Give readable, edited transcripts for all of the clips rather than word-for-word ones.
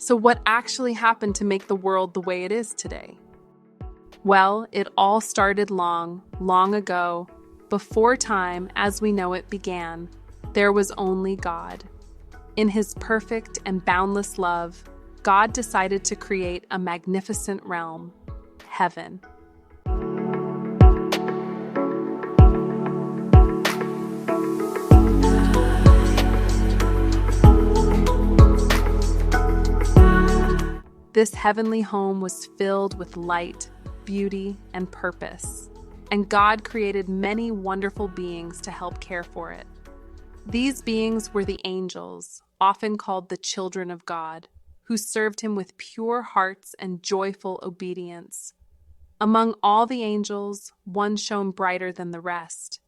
So what actually happened to make the world the way it is today? Well, it all started long, long ago. Before time, as we know it, began, there was only God. In his perfect and boundless love, God decided to create a magnificent realm, heaven. This heavenly home was filled with light, beauty, and purpose, and God created many wonderful beings to help care for it. These beings were the angels, often called the children of God, who served him with pure hearts and joyful obedience. Among all the angels, one shone brighter than the rest.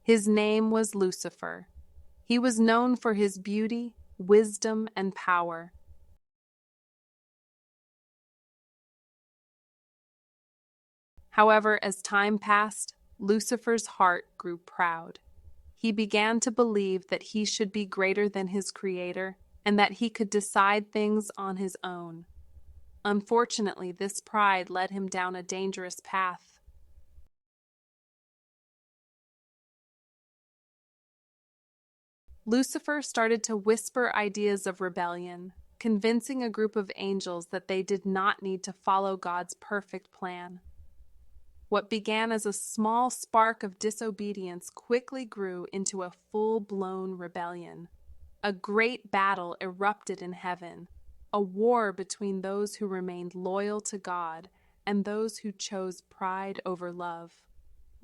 His name was Lucifer. He was known for his beauty, wisdom, and power. However, as time passed, Lucifer's heart grew proud. He began to believe that he should be greater than his creator and that he could decide things on his own. Unfortunately, this pride led him down a dangerous path. Lucifer started to whisper ideas of rebellion, convincing a group of angels that they did not need to follow God's perfect plan. What began as a small spark of disobedience quickly grew into a full-blown rebellion. A great battle erupted in heaven, a war between those who remained loyal to God and those who chose pride over love.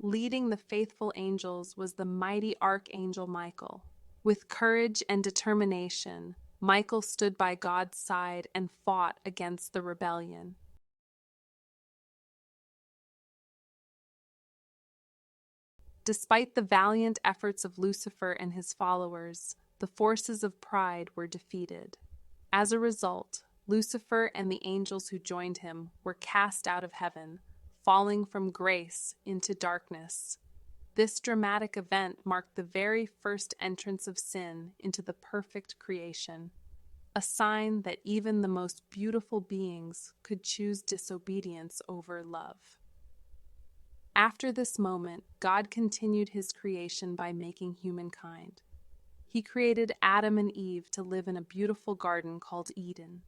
Leading the faithful angels was the mighty archangel Michael. With courage and determination, Michael stood by God's side and fought against the rebellion. Despite the valiant efforts of Lucifer and his followers, the forces of pride were defeated. As a result, Lucifer and the angels who joined him were cast out of heaven, falling from grace into darkness. This dramatic event marked the very first entrance of sin into the perfect creation, a sign that even the most beautiful beings could choose disobedience over love. After this moment, God continued his creation by making humankind. He created Adam and Eve to live in a beautiful garden called Eden.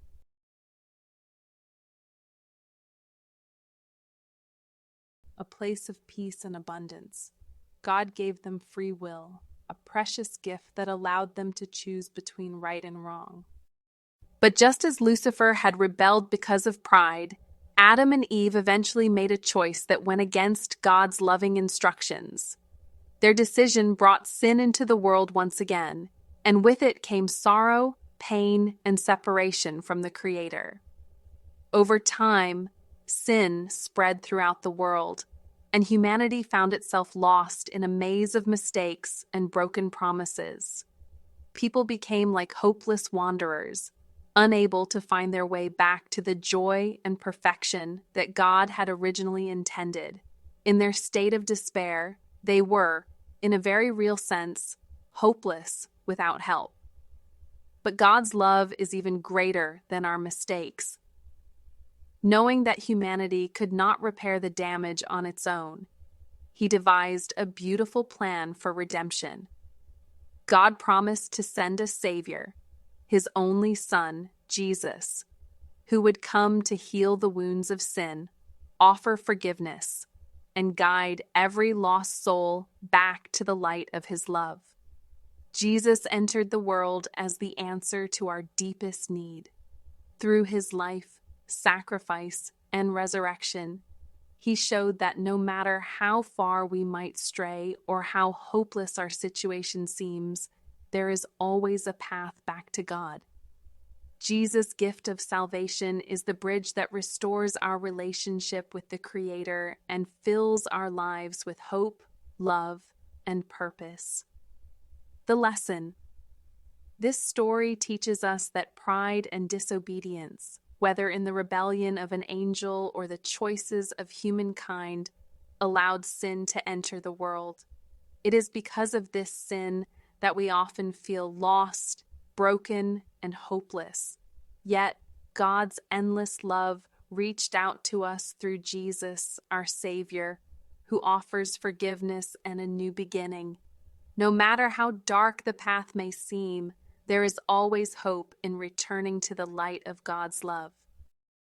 A place of peace and abundance. God gave them free will, a precious gift that allowed them to choose between right and wrong. But just as Lucifer had rebelled because of pride, Adam and Eve eventually made a choice that went against God's loving instructions. Their decision brought sin into the world once again, and with it came sorrow, pain, and separation from the Creator. Over time, sin spread throughout the world, and humanity found itself lost in a maze of mistakes and broken promises. People became like hopeless wanderers, unable to find their way back to the joy and perfection that God had originally intended. In their state of despair, they were, in a very real sense, hopeless without help. But God's love is even greater than our mistakes. Knowing that humanity could not repair the damage on its own, he devised a beautiful plan for redemption. God promised to send a Savior, his only Son, Jesus, who would come to heal the wounds of sin, offer forgiveness, and guide every lost soul back to the light of his love. Jesus entered the world as the answer to our deepest need. Through his life, sacrifice, and resurrection, he showed that no matter how far we might stray or how hopeless our situation seems, there is always a path back to God. Jesus' gift of salvation is the bridge that restores our relationship with the Creator and fills our lives with hope, love, and purpose. The lesson. This story teaches us that pride and disobedience, whether in the rebellion of an angel or the choices of humankind, allowed sin to enter the world. It is because of this sin that we often feel lost, broken, and hopeless. Yet, God's endless love reached out to us through Jesus, our Savior, who offers forgiveness and a new beginning. No matter how dark the path may seem, there is always hope in returning to the light of God's love.